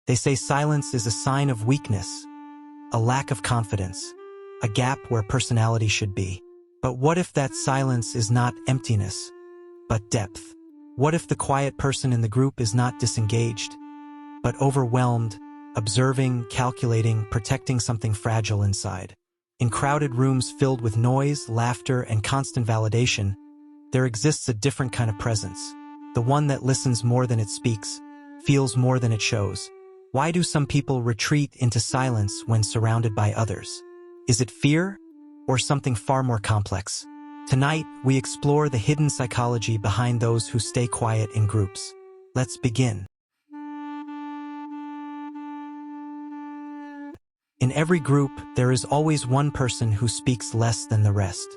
They say silence is a sign of weakness, a lack of confidence, a gap where personality should be. But what if that silence is not emptiness, but depth? What if the quiet person in the group is not disengaged, but overwhelmed, observing, calculating, protecting something fragile inside? In crowded rooms filled with noise, laughter, and constant validation, there exists a different kind of presence, the one that listens more than it speaks, feels more than it shows. Why do some people retreat into silence when surrounded by others? Is it fear, or something far more complex? Tonight, we explore the hidden psychology behind those who stay quiet in groups. Let's begin. In every group, there is always one person who speaks less than the rest.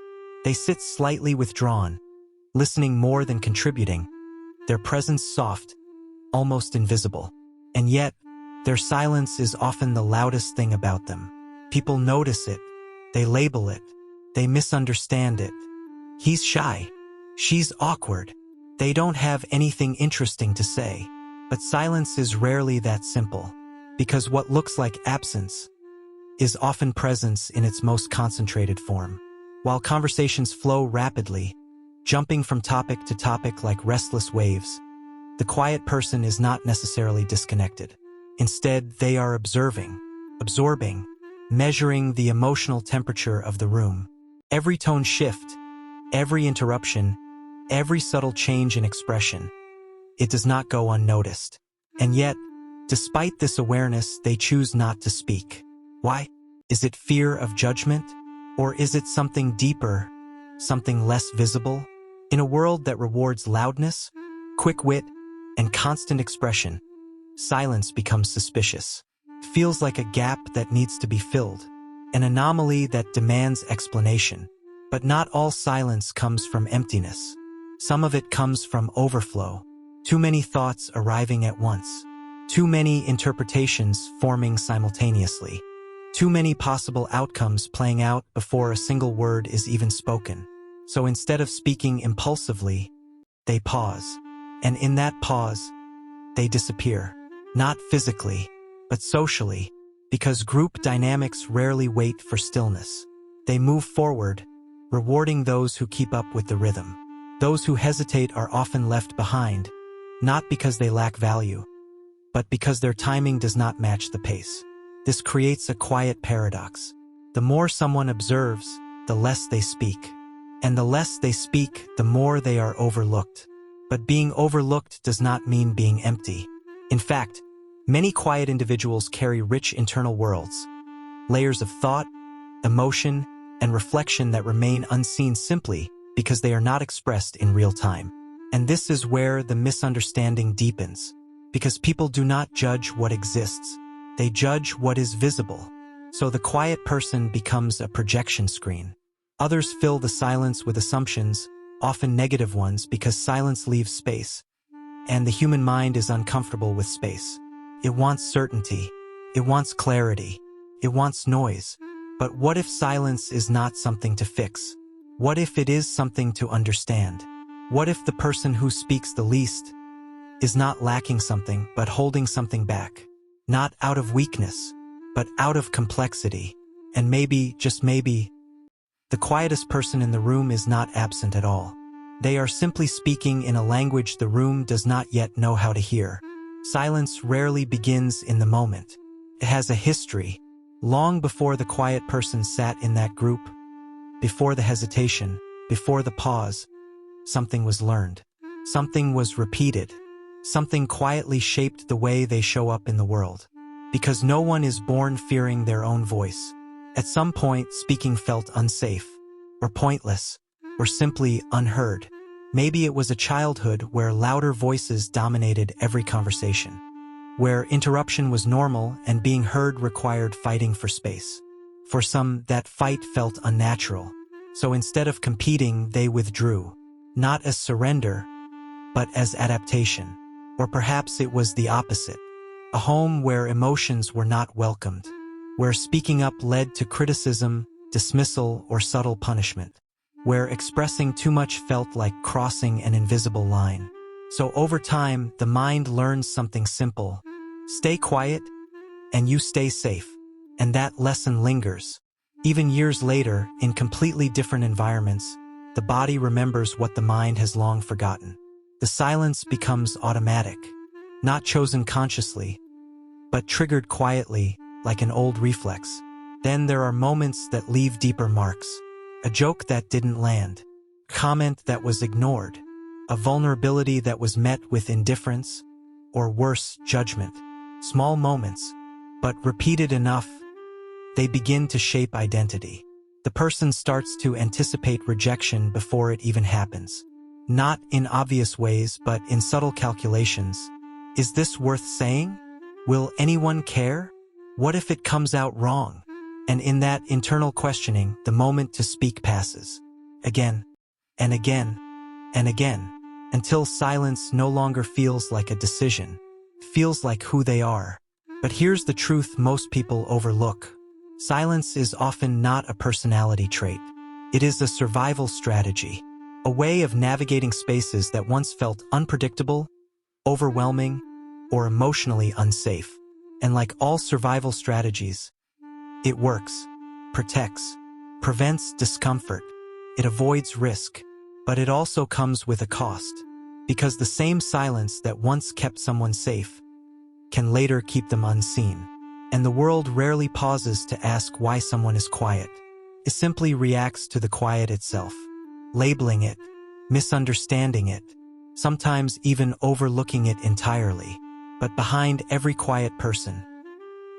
They sit slightly withdrawn, listening more than contributing, their presence soft, almost invisible. And yet, their silence is often the loudest thing about them. People notice it, they label it, they misunderstand it. He's shy. She's awkward. They don't have anything interesting to say. But silence is rarely that simple, because what looks like absence is often presence in its most concentrated form. While conversations flow rapidly, jumping from topic to topic like restless waves, the quiet person is not necessarily disconnected. Instead, they are observing, absorbing, measuring the emotional temperature of the room. Every tone shift, every interruption, every subtle change in expression, it does not go unnoticed. And yet, despite this awareness, they choose not to speak. Why? Is it fear of judgment? Or is it something deeper, something less visible? In a world that rewards loudness, quick wit, and constant expression, silence becomes suspicious. It feels like a gap that needs to be filled, an anomaly that demands explanation. But not all silence comes from emptiness. Some of it comes from overflow, too many thoughts arriving at once, too many interpretations forming simultaneously, too many possible outcomes playing out before a single word is even spoken. So instead of speaking impulsively, they pause. And in that pause, they disappear. Not physically, but socially, because group dynamics rarely wait for stillness. They move forward, rewarding those who keep up with the rhythm. Those who hesitate are often left behind, not because they lack value, but because their timing does not match the pace. This creates a quiet paradox. The more someone observes, the less they speak. And the less they speak, the more they are overlooked. But being overlooked does not mean being empty. In fact, many quiet individuals carry rich internal worlds, layers of thought, emotion, and reflection that remain unseen simply because they are not expressed in real time. And this is where the misunderstanding deepens, because people do not judge what exists, they judge what is visible. So the quiet person becomes a projection screen. Others fill the silence with assumptions, often negative ones, because silence leaves space, and the human mind is uncomfortable with space. It wants certainty, it wants clarity, it wants noise. But what if silence is not something to fix? What if it is something to understand? What if the person who speaks the least is not lacking something, but holding something back? Not out of weakness, but out of complexity. And maybe, just maybe, the quietest person in the room is not absent at all. They are simply speaking in a language the room does not yet know how to hear. Silence rarely begins in the moment. It has a history. Long before the quiet person sat in that group, before the hesitation, before the pause, something was learned. Something was repeated. Something quietly shaped the way they show up in the world. Because no one is born fearing their own voice. At some point, speaking felt unsafe, or pointless, or simply unheard. Maybe it was a childhood where louder voices dominated every conversation, where interruption was normal and being heard required fighting for space. For some, that fight felt unnatural. So instead of competing, they withdrew. Not as surrender, but as adaptation. Or perhaps it was the opposite. A home where emotions were not welcomed, where speaking up led to criticism, dismissal, or subtle punishment, where expressing too much felt like crossing an invisible line. So over time, the mind learns something simple. Stay quiet, and you stay safe. And that lesson lingers. Even years later, in completely different environments, the body remembers what the mind has long forgotten. The silence becomes automatic, not chosen consciously, but triggered quietly, like an old reflex. Then there are moments that leave deeper marks. A joke that didn't land, comment that was ignored, a vulnerability that was met with indifference, or worse, judgment. Small moments, but repeated enough, they begin to shape identity. The person starts to anticipate rejection before it even happens. Not in obvious ways, but in subtle calculations. Is this worth saying? Will anyone care? What if it comes out wrong? And in that internal questioning, the moment to speak passes. Again, and again, and again, until silence no longer feels like a decision, feels like who they are. But here's the truth most people overlook. Silence is often not a personality trait. It is a survival strategy, a way of navigating spaces that once felt unpredictable, overwhelming, or emotionally unsafe. And like all survival strategies, it works, protects, prevents discomfort. It avoids risk, but it also comes with a cost, because the same silence that once kept someone safe can later keep them unseen. And the world rarely pauses to ask why someone is quiet. It simply reacts to the quiet itself, labeling it, misunderstanding it, sometimes even overlooking it entirely. But behind every quiet person,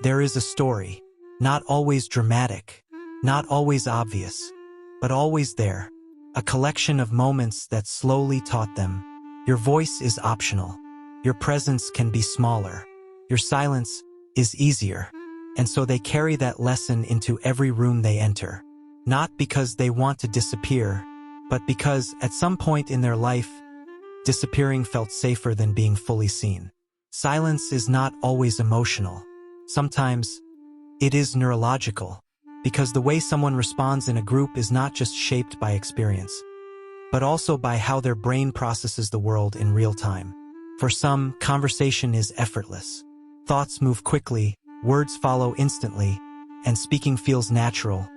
there is a story, not always dramatic, not always obvious, but always there. A collection of moments that slowly taught them, your voice is optional, your presence can be smaller, your silence is easier. And so they carry that lesson into every room they enter. Not because they want to disappear, but because at some point in their life, disappearing felt safer than being fully seen. Silence is not always emotional. Sometimes it is neurological, because the way someone responds in a group is not just shaped by experience, but also by how their brain processes the world in real time. For some, conversation is effortless. Thoughts move quickly, words follow instantly, and speaking feels natural,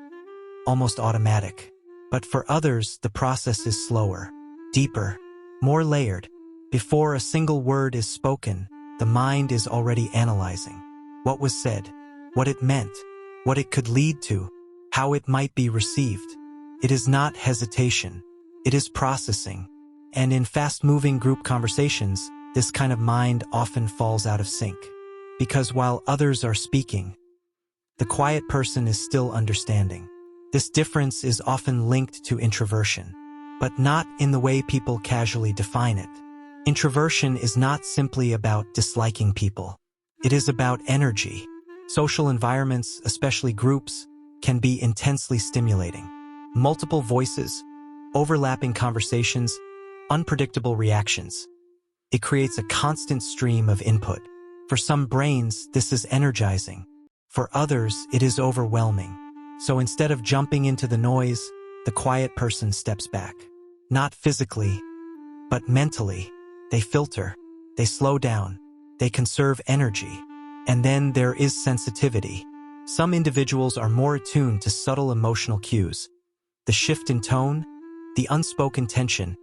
almost automatic. But for others, the process is slower, deeper, more layered. Before a single word is spoken, the mind is already analyzing what was said, what it meant, what it could lead to, how it might be received. It is not hesitation, it is processing. And in fast-moving group conversations, this kind of mind often falls out of sync. Because while others are speaking, the quiet person is still understanding. This difference is often linked to introversion, but not in the way people casually define it. Introversion is not simply about disliking people. It is about energy. Social environments, especially groups, can be intensely stimulating. Multiple voices, overlapping conversations, unpredictable reactions. It creates a constant stream of input. For some brains, this is energizing. For others, it is overwhelming. So instead of jumping into the noise, the quiet person steps back. Not physically, but mentally. They filter, they slow down, they conserve energy. And then there is sensitivity. Some individuals are more attuned to subtle emotional cues. The shift in tone, the unspoken tension,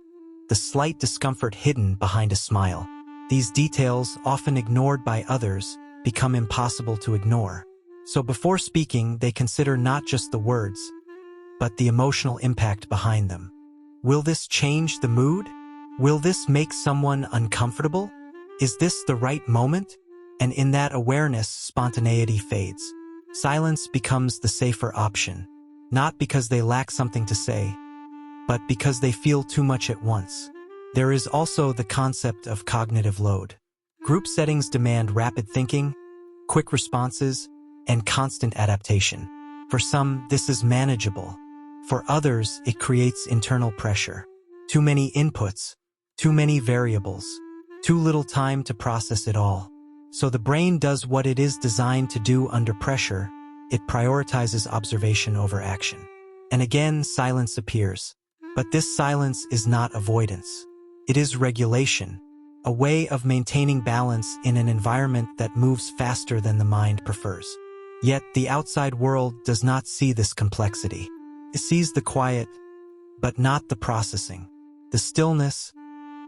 the slight discomfort hidden behind a smile. These details, often ignored by others, become impossible to ignore. So before speaking, they consider not just the words, but the emotional impact behind them. Will this change the mood? Will this make someone uncomfortable? Is this the right moment? And in that awareness, spontaneity fades. Silence becomes the safer option, not because they lack something to say, but because they feel too much at once. There is also the concept of cognitive load. Group settings demand rapid thinking, quick responses, and constant adaptation. For some, this is manageable. For others, it creates internal pressure. Too many inputs, too many variables, too little time to process it all. So the brain does what it is designed to do under pressure. It prioritizes observation over action. And again, silence appears. But this silence is not avoidance. It is regulation. a way of maintaining balance in an environment that moves faster than the mind prefers. Yet the outside world does not see this complexity. It sees the quiet, but not the processing, the stillness,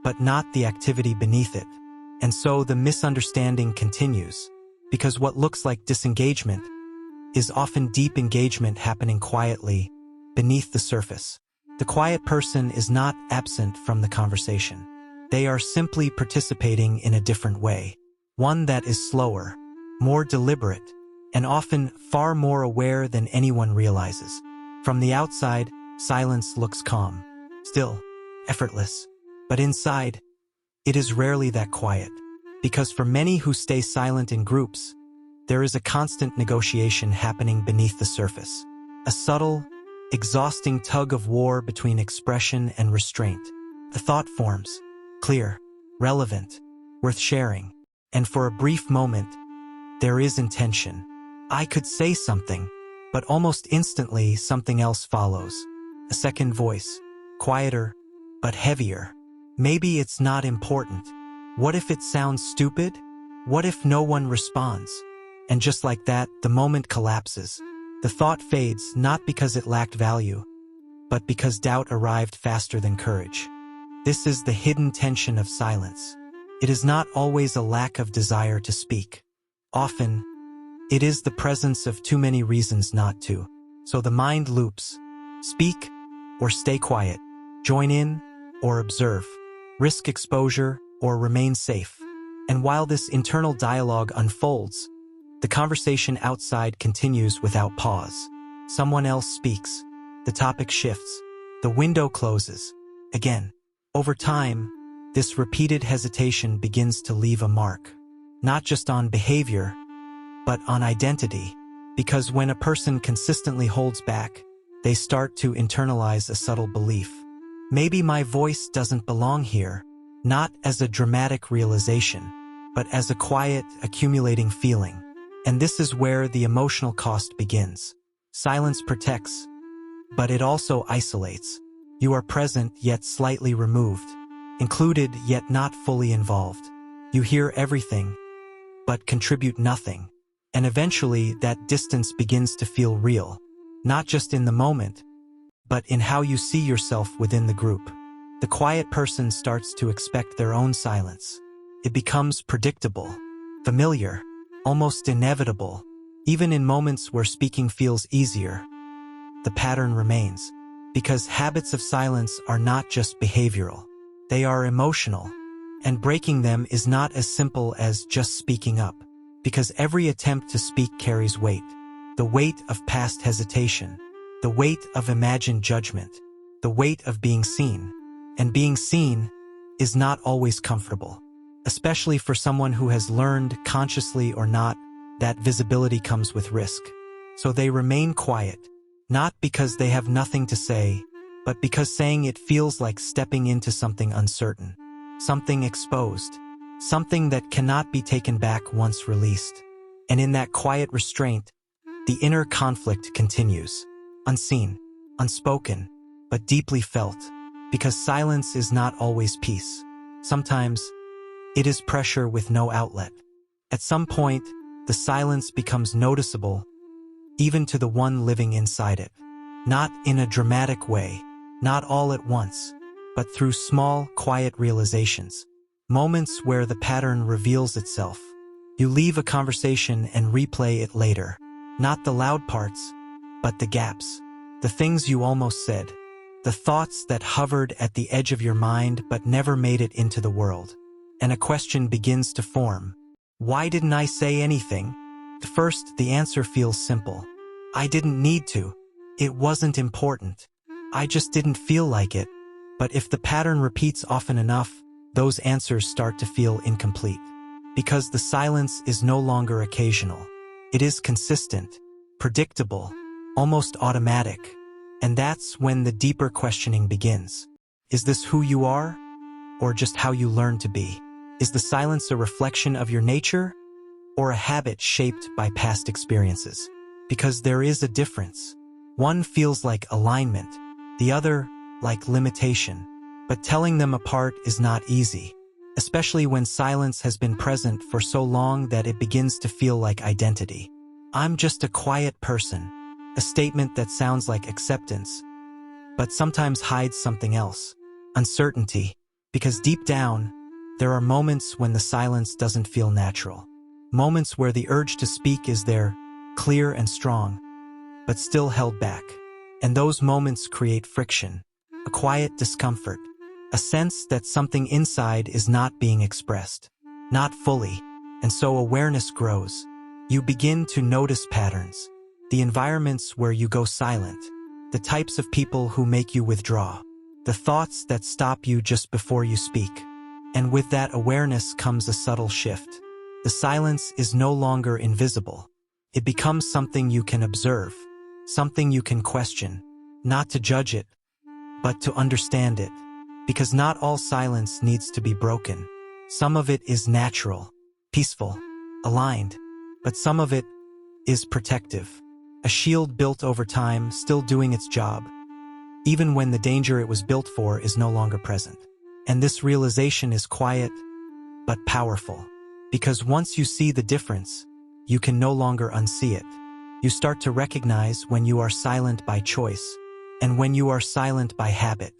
but not the activity beneath it. And so the misunderstanding continues, because what looks like disengagement is often deep engagement happening quietly beneath the surface. The quiet person is not absent from the conversation. They are simply participating in a different way, one that is slower, more deliberate, and often far more aware than anyone realizes. From the outside, silence looks calm, still, effortless. But inside, it is rarely that quiet, because for many who stay silent in groups, there is a constant negotiation happening beneath the surface. A subtle, exhausting tug of war between expression and restraint. The thought forms, clear, relevant, worth sharing, and for a brief moment, there is intention. I could say something, but almost instantly something else follows. A second voice, quieter, but heavier. Maybe it's not important. What if it sounds stupid? What if no one responds? And just like that, the moment collapses. The thought fades not because it lacked value, but because doubt arrived faster than courage. This is the hidden tension of silence. It is not always a lack of desire to speak. Often, it is the presence of too many reasons not to. So the mind loops. Speak or stay quiet. Join in or observe. Risk exposure or remain safe. And while this internal dialogue unfolds, the conversation outside continues without pause. Someone else speaks. The topic shifts. The window closes. Again. Over time, this repeated hesitation begins to leave a mark. Not just on behavior, but on identity. Because when a person consistently holds back, they start to internalize a subtle belief. Maybe my voice doesn't belong here, not as a dramatic realization, but as a quiet, accumulating feeling. And this is where the emotional cost begins. Silence protects, but it also isolates. You are present yet slightly removed, included yet not fully involved. You hear everything, but contribute nothing. And eventually that distance begins to feel real, not just in the moment, but in how you see yourself within the group. The quiet person starts to expect their own silence. It becomes predictable, familiar, almost inevitable. Even in moments where speaking feels easier, the pattern remains. Because habits of silence are not just behavioral. They are emotional. And breaking them is not as simple as just speaking up. Because every attempt to speak carries weight. The weight of past hesitation. The weight of imagined judgment. The weight of being seen. And being seen is not always comfortable. Especially for someone who has learned, consciously or not, that visibility comes with risk. So they remain quiet. Not because they have nothing to say, but because saying it feels like stepping into something uncertain, something exposed, something that cannot be taken back once released. And in that quiet restraint, the inner conflict continues, unseen, unspoken, but deeply felt, because silence is not always peace. Sometimes, it is pressure with no outlet. At some point, the silence becomes noticeable, even to the one living inside it. Not in a dramatic way, not all at once, but through small, quiet realizations. Moments where the pattern reveals itself. You leave a conversation and replay it later. Not the loud parts, but the gaps. The things you almost said. The thoughts that hovered at the edge of your mind but never made it into the world. And a question begins to form. Why didn't I say anything? At first, the answer feels simple. I didn't need to. It wasn't important. I just didn't feel like it. But if the pattern repeats often enough, those answers start to feel incomplete. Because the silence is no longer occasional. It is consistent, predictable, almost automatic. And that's when the deeper questioning begins. Is this who you are? Or just how you learn to be? Is the silence a reflection of your nature? Or a habit shaped by past experiences? Because there is a difference. One feels like alignment, the other like limitation. But telling them apart is not easy. especially when silence has been present for so long that it begins to feel like identity. I'm just a quiet person, a statement that sounds like acceptance, but sometimes hides something else, uncertainty, because deep down, there are moments when the silence doesn't feel natural. Moments where the urge to speak is there, clear and strong, but still held back. And those moments create friction, a quiet discomfort, a sense that something inside is not being expressed, not fully, and so awareness grows. You begin to notice patterns, the environments where you go silent, the types of people who make you withdraw, the thoughts that stop you just before you speak. And with that awareness comes a subtle shift. The silence is no longer invisible. It becomes something you can observe, something you can question, not to judge it, but to understand it. Because not all silence needs to be broken. Some of it is natural, peaceful, aligned, but some of it is protective. A shield built over time, still doing its job, even when the danger it was built for is no longer present. And this realization is quiet, but powerful. Because once you see the difference, you can no longer unsee it. You start to recognize when you are silent by choice, and when you are silent by habit.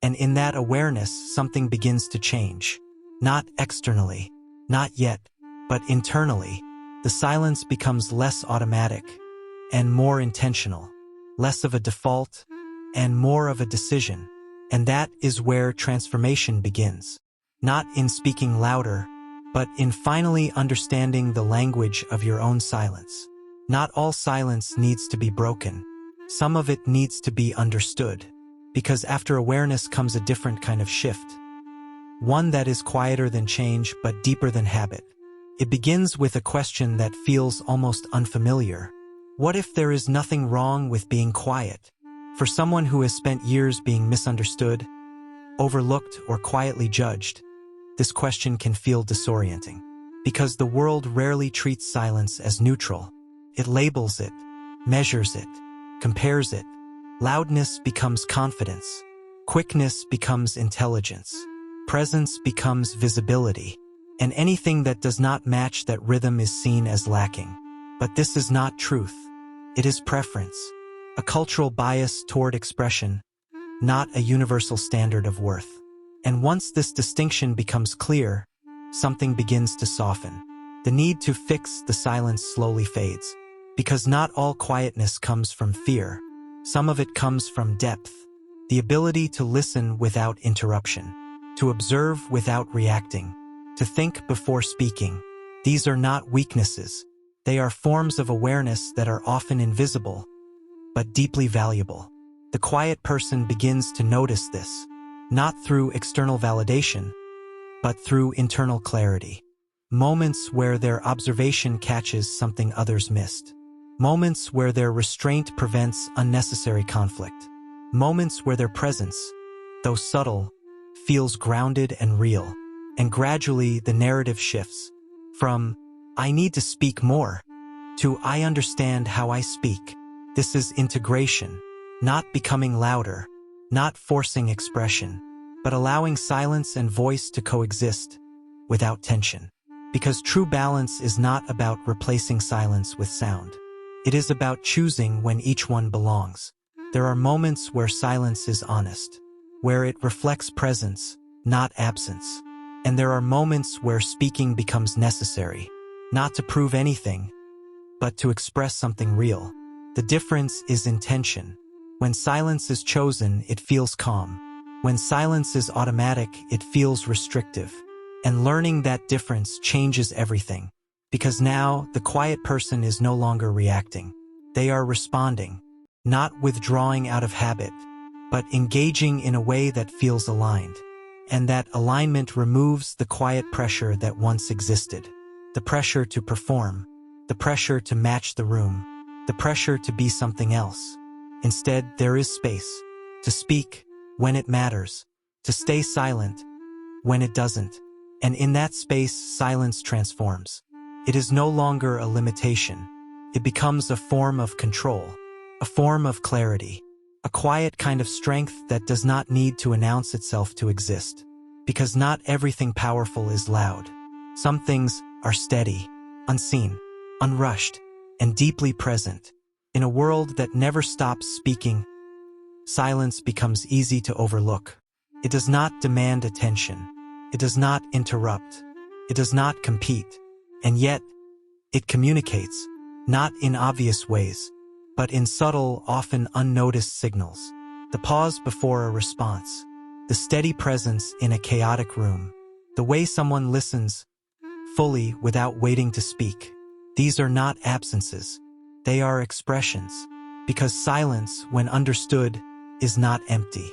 And in that awareness, something begins to change. Not externally, not yet, but internally. The silence becomes less automatic and more intentional, less of a default and more of a decision. And that is where transformation begins. Not in speaking louder, but in finally understanding the language of your own silence. Not all silence needs to be broken. Some of it needs to be understood. Because after awareness comes a different kind of shift. One that is quieter than change, but deeper than habit. It begins with a question that feels almost unfamiliar. What if there is nothing wrong with being quiet? For someone who has spent years being misunderstood, overlooked, or quietly judged, this question can feel disorienting. Because the world rarely treats silence as neutral. It labels it, measures it, compares it. Loudness becomes confidence. Quickness becomes intelligence. Presence becomes visibility. And anything that does not match that rhythm is seen as lacking. But this is not truth. It is preference. A cultural bias toward expression, not a universal standard of worth. And once this distinction becomes clear, something begins to soften. The need to fix the silence slowly fades. Because not all quietness comes from fear. Some of it comes from depth. The ability to listen without interruption. To observe without reacting. To think before speaking. These are not weaknesses. They are forms of awareness that are often invisible, but deeply valuable. The quiet person begins to notice this, not through external validation, but through internal clarity. Moments where their observation catches something others missed. Moments where their restraint prevents unnecessary conflict. Moments where their presence, though subtle, feels grounded and real. And gradually the narrative shifts from, I need to speak more, to I understand how I speak. This is integration, not becoming louder, not forcing expression, but allowing silence and voice to coexist without tension. Because true balance is not about replacing silence with sound. It is about choosing when each one belongs. There are moments where silence is honest, where it reflects presence, not absence. And there are moments where speaking becomes necessary, not to prove anything, but to express something real. The difference is intention. When silence is chosen, it feels calm. When silence is automatic, it feels restrictive. And learning that difference changes everything. Because now, the quiet person is no longer reacting. They are responding, not withdrawing out of habit, but engaging in a way that feels aligned. And that alignment removes the quiet pressure that once existed. The pressure to perform, the pressure to match the room, the pressure to be something else. Instead, there is space to speak when it matters, to stay silent when it doesn't. And in that space, silence transforms. It is no longer a limitation. It becomes a form of control, a form of clarity, a quiet kind of strength that does not need to announce itself to exist. because not everything powerful is loud. Some things are steady, unseen, unrushed, and deeply present. In a world that never stops speaking, silence becomes easy to overlook. It does not demand attention. It does not interrupt. It does not compete. And yet, it communicates, not in obvious ways, but in subtle, often unnoticed signals. The pause before a response, the steady presence in a chaotic room, the way someone listens fully without waiting to speak. These are not absences. They are expressions, because silence, when understood, is not empty.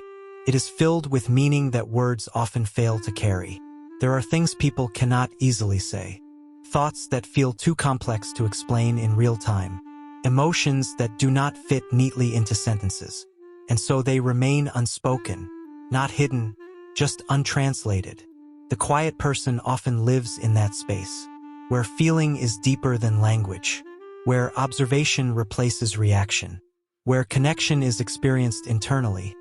It is filled with meaning that words often fail to carry. There are things people cannot easily say, thoughts that feel too complex to explain in real time, emotions that do not fit neatly into sentences, and so they remain unspoken, not hidden, just untranslated. The quiet person often lives in that space, where feeling is deeper than language, where observation replaces reaction, where connection is experienced internally,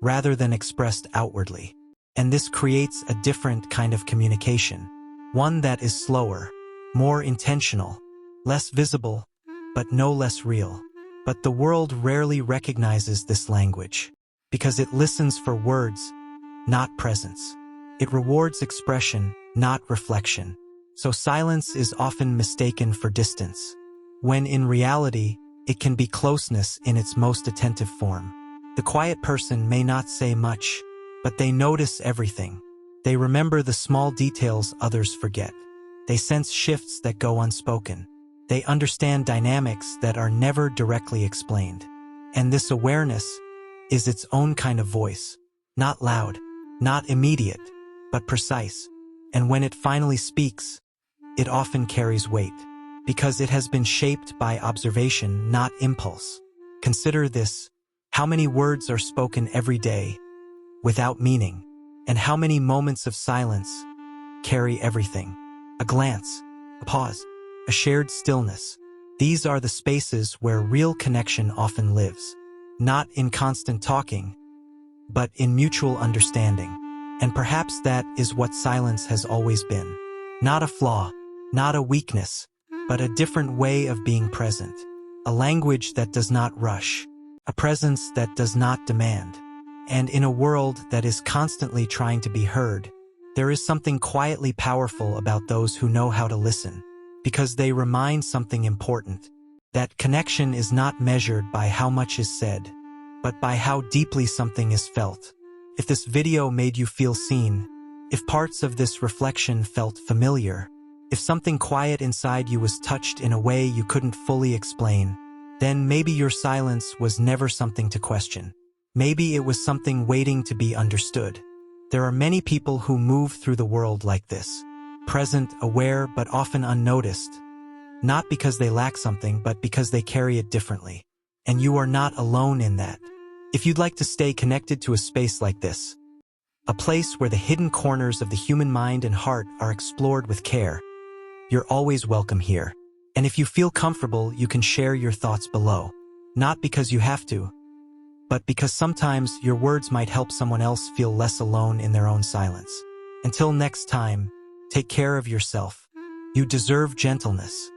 rather than expressed outwardly. And this creates a different kind of communication, one that is slower, more intentional, less visible, but no less real. But the world rarely recognizes this language, because it listens for words, not presence. It rewards expression, not reflection. So silence is often mistaken for distance, when in reality, it can be closeness in its most attentive form. The quiet person may not say much, but they notice everything. They remember the small details others forget. They sense shifts that go unspoken. They understand dynamics that are never directly explained. And this awareness is its own kind of voice, not loud, not immediate, but precise. And when it finally speaks, it often carries weight, because it has been shaped by observation, not impulse. Consider this: how many words are spoken every day without meaning, and how many moments of silence carry everything? A glance, a pause, a shared stillness. These are the spaces where real connection often lives, not in constant talking, but in mutual understanding. And perhaps that is what silence has always been. Not a flaw, not a weakness, but a different way of being present. A language that does not rush, a presence that does not demand. And in a world that is constantly trying to be heard, there is something quietly powerful about those who know how to listen, because they remind something important, that connection is not measured by how much is said, but by how deeply something is felt. If this video made you feel seen, if parts of this reflection felt familiar, if something quiet inside you was touched in a way you couldn't fully explain, then maybe your silence was never something to question. Maybe it was something waiting to be understood. There are many people who move through the world like this, present, aware, but often unnoticed, not because they lack something, but because they carry it differently. And you are not alone in that. If you'd like to stay connected to a space like this, a place where the hidden corners of the human mind and heart are explored with care, you're always welcome here. And if you feel comfortable, you can share your thoughts below. Not because you have to, but because sometimes your words might help someone else feel less alone in their own silence. Until next time, take care of yourself. You deserve gentleness.